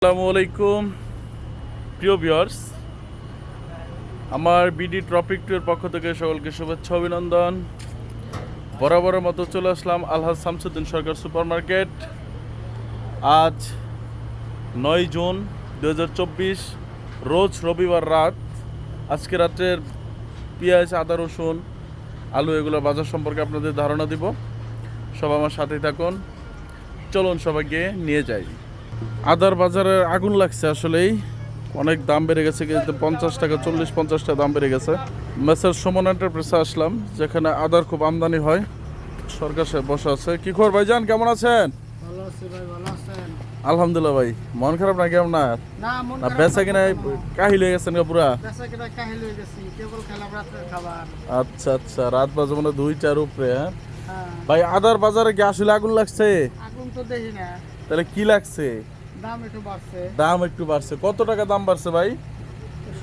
আসসালামু আলাইকুম প্রিয় ভিউয়ার্স, আমার বিডি ট্রপিক ট্যুরের পক্ষ থেকে সকলকে শুভেচ্ছা অভিনন্দন। বরাবরের মতো চলে আসলাম আলহাজ শামসুদ্দিন সরকার সুপার মার্কেট। আজ 9 জুন 2024, রোজ রবিবার রাত। আজকে রাত্রের পেঁয়াজ, আদা, রসুন, আলু এগুলো বাজার সম্পর্কে আপনাদের ধারণা দিব। সব আমার সাথেই থাকুন, চলুন সবাইকে নিয়ে যাই। আদার বাজারে আগুন লাগছে, আসলেই অনেক দাম বেড়ে গেছে, কিন্তু 50 টাকা 40-50 টাকা দাম বেড়ে গেছে। মেসার সুমন এন্টারপ্রাইজে আসলাম, যেখানে আদার খুব আমদানি হয়। সরকার সাহেব বসে আছে। কি খবর ভাইজান, কেমন আছেন? ভালো আছি ভাই, ভালো আছেন? আলহামদুলিল্লাহ ভাই। মন খারাপ না কেমন? না না বেচা কিনা কাহিল হয়ে গেছেন পুরা? বেচা কিনা কাহিল হয়ে গেছি, কেবল খেলাম রাতের খাবার। আচ্ছা আচ্ছা, রাত বাজে মানে 2টার উপরে। হ্যাঁ হ্যাঁ ভাই, আদার বাজারে কি আসলে আগুন লাগছে? আগুন তো দেখি না, তাহলে কি লাগছে? দাম একটু বাড়ছে। দাম একটু বাড়ছে। কত টাকা দাম বাড়ছে ভাই?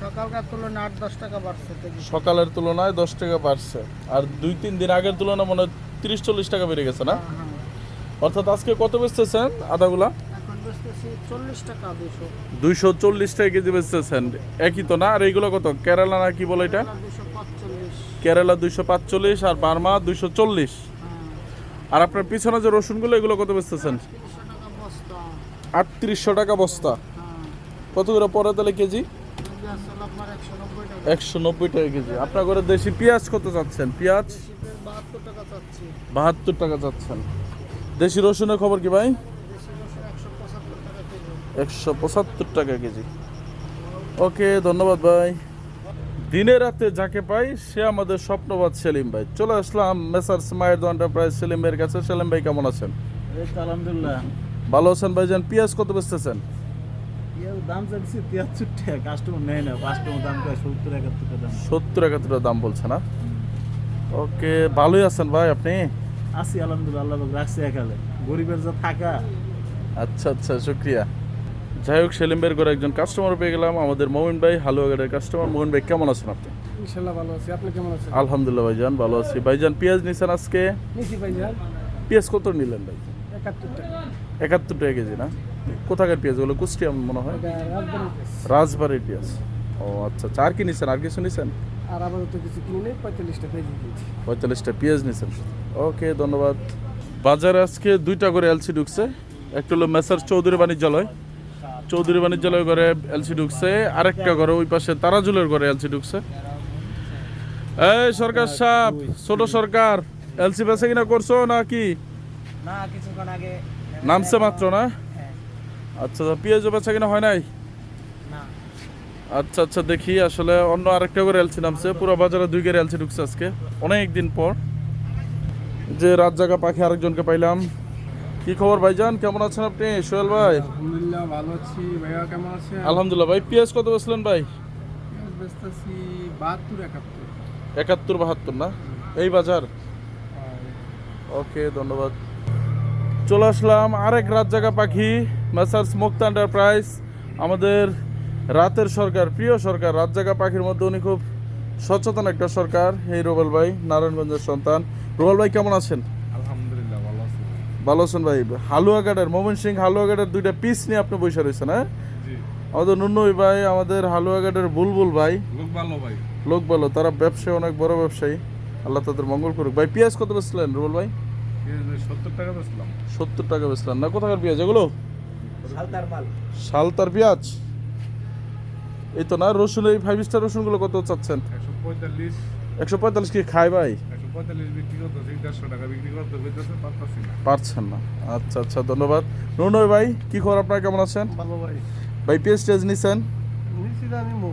সকালকার তুলনায় 8-10 টাকা বাড়ছে। সকালের তুলনায় 10 টাকা বাড়ছে, আর 2-3 দিন আগের তুলনায় মনে হয় 30-40 টাকা বেড়ে গেছে না? হ্যাঁ, অর্থাৎ আজকে কত বেচতেছেন আদাগুলা? এখন বেচতেছি 40 টাকা 200। 240 টাকা কেজি বেচতেছেন। একই তো না? আর এইগুলো কত? কেরালা না কি বলে এটা? 245। কেরালা 245 আর বার্মা 240। হ্যাঁ, আর আপনার পিছনে যে রসুনগুলো এগুলো কত বেচতেছেন? 300 টাকা বস্তা। 3800 টাকা বস্তা। হ্যাঁ, কত করে পড়ে তাহলে কেজি? এটা আসলে আপনার 190 টাকা। 190 টাকা কেজি। আপনার ঘরে দেশি পেঁয়াজ কত চাচ্ছেন? পেঁয়াজ শীতের 72 টাকা চাচ্ছি। 72 টাকা চাচ্ছেন। দেশি রসুনের খবর কি ভাই? দেশি রসুন 175 টাকা কেজি। 175 টাকা কেজি। ওকে, ধন্যবাদ ভাই। দিনে রাতে যাকে পাই সে আমাদের স্বপ্নবাদ সেলিম ভাই। চলে আসলাম মেসার স্মাইল এন্টারপ্রাইজ সেলিম ভাইয়ের কাছে। সেলিম ভাই কেমন আছেন? এই তো আলহামদুলিল্লাহ। ভালো আছেন ভাইজান? পেঁয়াজ কত বেচতেছেন? পেঁয়াজ দাম চাইছি 73 টাকা, কাস্টমার নেয় না। কাস্টমার দাম কয় 70-71 টাকা দাম। 70-71 টাকা দাম বলছে না? ওকে, ভালোই আছেন ভাই আপনি? আছি আলহামদুলিল্লাহ, আল্লাহ পাক রাখছে একালে। গরিবের যা থাকা। আচ্ছা আচ্ছা, শুক্রিয়া। যাই হোক, সেলিম ভাইয়ের ঘরে একজন কাস্টমার পেয়ে গেলাম, আমাদের মমিন ভাই, হালুয়াঘাটের কাস্টমার। মমিন ভাই কেমন আছেন আপনি? ইনশাআল্লাহ ভালো আছি, আপনি কেমন আছেন? আলহামদুলিল্লাহ ভাইজান, ভালো আছি। ভাইজান পেঁয়াজ নিছেন আজকে? নিছি ভাইজান পেঁয়াজ কত নিলেন ভাই? 71 টাকা। 71 টাকা কেজি না? কোথাকার পেঁয়াজ? ওগুলো কুষ্টিয়া মনে হয়। এটা রাজবাড়ির পেঁয়াজ। রাজবাড়ির পেঁয়াজ। ও আচ্ছা আচ্ছা। আর কি নিছেন? আর কিছু নিছেন? আর আপাতত কিছু কিনে নেই, 45 টাকা কেজি দিয়েছি। 45টা পেঁয়াজ নিছেন। ওকে, ধন্যবাদ। বাজারে আজকে 2টা করে এলসি ঢুকছে। একটা হলো মেসার চৌধুরী বাণিজ্যালয়, চৌধুরী বাণিজ্যালয় ঘরে এলসি ঢুকছে। আরেকটা ঘরে ওই পাশে তারাজুলের ঘরে এলসি ঢুকছে। এই সরকার সাহেব, ছোট সরকার, এলসি বেচা কিনা করছো নাকি? না, কিছুক্ষণ আগে নামছে মাত্র না? হ্যাঁ। আচ্ছা, পেঁয়াজও বেচা কিনা হয় নাই? না, আচ্ছা আচ্ছা, দেখি আসলে অন্য আরেকটা করে এলসি নামছে। পুরো বাজারে 2 করে এলসি ঢুকছে আজকে, অনেক দিন পর। যে রাত জাগা পাখি আরেকজনকে পাইলাম। কি খবর ভাইজান, কেমন আছেন আপনি? সোহেল ভাই? আলহামদুলিল্লাহ ভালো আছি। ভাইয়া কেমন আছেন? আলহামদুলিল্লাহ ভাই। পেঁয়াজ কত বেচলেন ভাই? বেচতেছি 72-71। 71-72 না? এই বাজার। ওকে, ধন্যবাদ। চলে আসলাম আরেক রাত জাগা পাখি, মেসার্স মুক্তা এন্টারপ্রাইজ। আমাদের রাতের সরকার, প্রিয় সরকার। রাত জাগা পাখির মধ্যে উনি খুব সচেতন একটা সরকার। এই রুবেল ভাই, নারায়ণগঞ্জের সন্তান। রুবেল ভাই কেমন আছেন? আলহামদুলিল্লাহ ভালো আছি। ভালো আছেন ভাই। হালুয়াঘাটের মমিন সিং হালুয়াঘাটের 2টা পিস নিয়ে আপনি বসে রয়েছেন। হ্যাঁ, আমাদের নুন্নই ভাই, আমাদের হালুয়াঘাটের বুলবুল ভাই, লোক ভালো ভাই। লোক ভালো। তারা ব্যবসায়ী, অনেক বড় ব্যবসায়ী। আল্লাহ তাদের মঙ্গল করুক। ভাই পেঁয়াজ কত বেচলেন রুবেল ভাই? 70 টাকা বেচলাম। 70 টাকা বেচলেন না? কোথাকার পেঁয়াজ এগুলো? সালতার মাল। শালতার পেঁয়াজ। এই তো না? রসুন, এই 5 স্টার রসুনগুলো কত চাচ্ছেন? 145। 145 কি খায় ভাই? 145 বিক্রি করতে 150 টাকা বিক্রি করতে হইতেছে, পারতাছি না। পারছেন না? আচ্ছা আচ্ছা, ধন্যবাদ। নুনই ভাই, কি খবর আপনার, কেমন আছেন? ভালো ভাই। ভাই পেঁয়াজ টেজ নিছেন? নিছি জানি মো।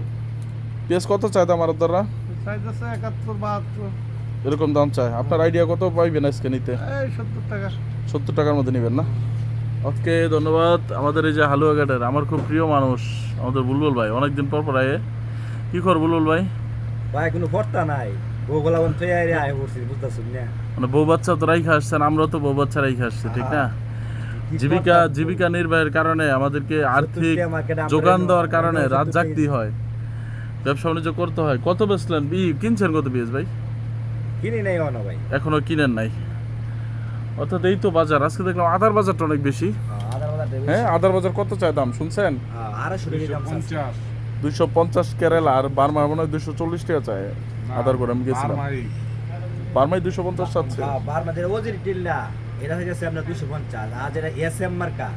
পেঁয়াজ কত চায় দাম আরতদাররা? সাইজ আছে 71-72। এরকম দাম চায়। আপনার আইডিয়া কত পাইবেন আজকে নিতে? এই 70 টাকা। 70 টাকার মধ্যে নেবেন না? ওকে, ধন্যবাদ। আমাদের এই যে হালুয়াঘাটের আমার খুব প্রিয় মানুষ, আমাদের বুলবুল ভাই, অনেকদিন পর পর আয়ে। কি খবর বুলবুল ভাই? ভাই কোনো ভর্তা নাই, বউগুলা বন থেকে আয় করছি, বুঝতেছুন না? মানে বউ বাচ্চা তো রাইখা আসছেন, আমরাও তো বউ বাচ্চা রাইখা আসছি, ঠিক না? জীবিকা নির্বাহের কারণে আমাদেরকে আর্থিক যোগান দেওয়ার কারণে রাত জাগতেই হয়, ব্যবসা বাণিজ্য করতে হয়। কত বেচলেন? কিনছেন কত পেঁয়াজ ভাই? কিনি নাই না ভাই, এখনো কিনেন নাই? অর্থাৎ এই তো বাজার। আজকে দেখলাম আদার বাজারটা অনেক বেশি। আদার বাজার হ্যাঁ আদার বাজার কত চায় দাম শুনছেন? 250 টাকা দাম চাচ্ছে। 250 কেরালা আর বার্মার মনে হয় 240 টাকা চায় আদার করে আমি গেছিলাম। বার্মাই 250 চাচ্ছে। বার্মাদের ওজির টিল্লা এটা হয়ে গেছে আপনার 250, আর যেটা এসএম মার্কা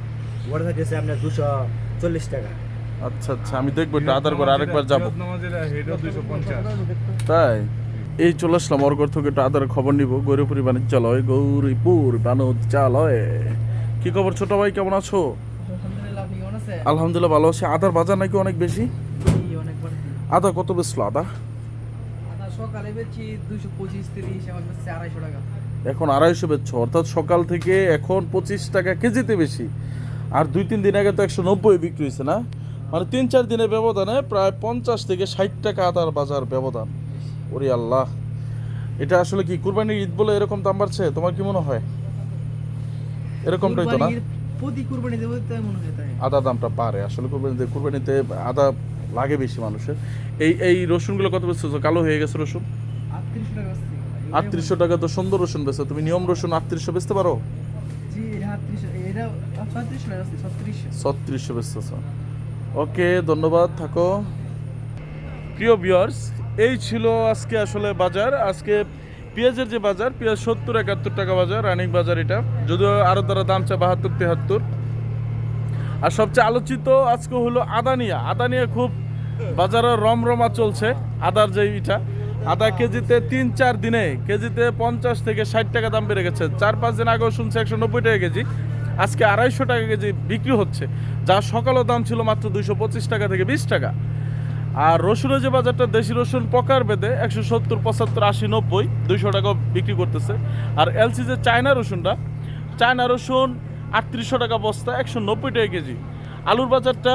ওটা হয়ে গেছে আপনার 240 টাকা। আচ্ছা আচ্ছা আমি দেখবো এটা আদার করে আরেকবার যাবো। তাই এই চলে আসলাম অরগর থেকে একটু আদার খবর নিব। গৌরীপুরি বাণিজ্যালয়, গৌরীপুর বাণিজ্যালয়। কি খবর ছোট ভাই, কেমন আছো? আলহামদুলিল্লাহ ভালো আছি। আদার বাজার নাকি অনেক বেশি? আদা কত বেচলো আদা? সকালে বেচছি 225-30, এখন বেচছি 250 টাকা। এখন 250 বেচছো, অর্থাৎ সকাল থেকে এখন 25 টাকা কেজিতে বেশি। আর 2-3 দিন আগে তো 190 বিক্রি হয়েছে না? মানে 3-4 দিনের ব্যবধানে প্রায় 50 থেকে 60 টাকা আদার বাজার ব্যবধান। ওরে আল্লাহ, এটা আসলে কি কুরবানির ঈদ বলে এরকম দাম বাড়ছে? তোমার কি মনে হয়? এরকমটাই তো না? কুরবানির প্রতি কুরবানি দেবো তাই মনে হয় তাই। আদা দামটা পারে আসলে কুরবানিতে আদা লাগে বেশি মানুষের। এই রসুনগুলো কত বেচছো? কালো হয়ে গেছে রসুন। 38 টাকা বেচছি। 3800 টাকা তো সুন্দর রসুন বেচো তুমি। নিয়ম রসুন 3800 বেচতে পারো? জি এটা 38, এটা 36 টাকা বেচছি, 36। 3600 বেচতেছ। ওকে ধন্যবাদ, থাকো। প্রিয় ভিউয়ার্স, এই ছিল আজকে আসলে বাজার। আজকে পেঁয়াজের যে বাজার, পেঁয়াজ 70-71 টাকা বাজার, রানিং বাজার এটা। যদিও আরও দ্বারা দাম চায় 72-73। আর সবচেয়ে আলোচিত আজকে হলো আদা নিয়ে খুব বাজারে রমরমা চলছে। আদার যে ইটা, আদা কেজিতে 3-4 দিনে কেজিতে 50 থেকে 60 টাকা দাম বেড়ে গেছে। 4-5 দিন আগেও শুনছে 190 টাকা কেজি, আজকে 250 টাকা কেজি বিক্রি হচ্ছে, যা সকালেও দাম ছিল মাত্র 225 টাকা থেকে 20 টাকা। আর রসুনের যে বাজারটা, দেশি রসুন প্রকার ভেদে 170, 75, 80, 90, 200 টাকা বিক্রি করতেছে। আর এলসি যে চায়না রসুন 3800 টাকা বস্তা, 190 টাকা কেজি। আলুর বাজারটা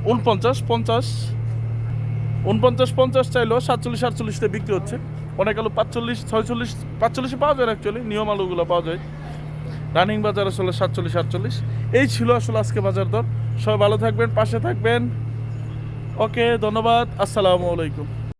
49-50 চাইলেও 47-48 বিক্রি হচ্ছে। অনেক আলু 45-46 পাওয়া যায়, অ্যাকচুয়ালি নিয়ম আলুগুলো পাওয়া যায়। রানিং বাজার আসলে 47-48। এই ছিল আসলে আজকে বাজার দর। সবাই ভালো থাকবেন, পাশে থাকবেন। ওকে ধন্যবাদ, আসসালামু আলাইকুম।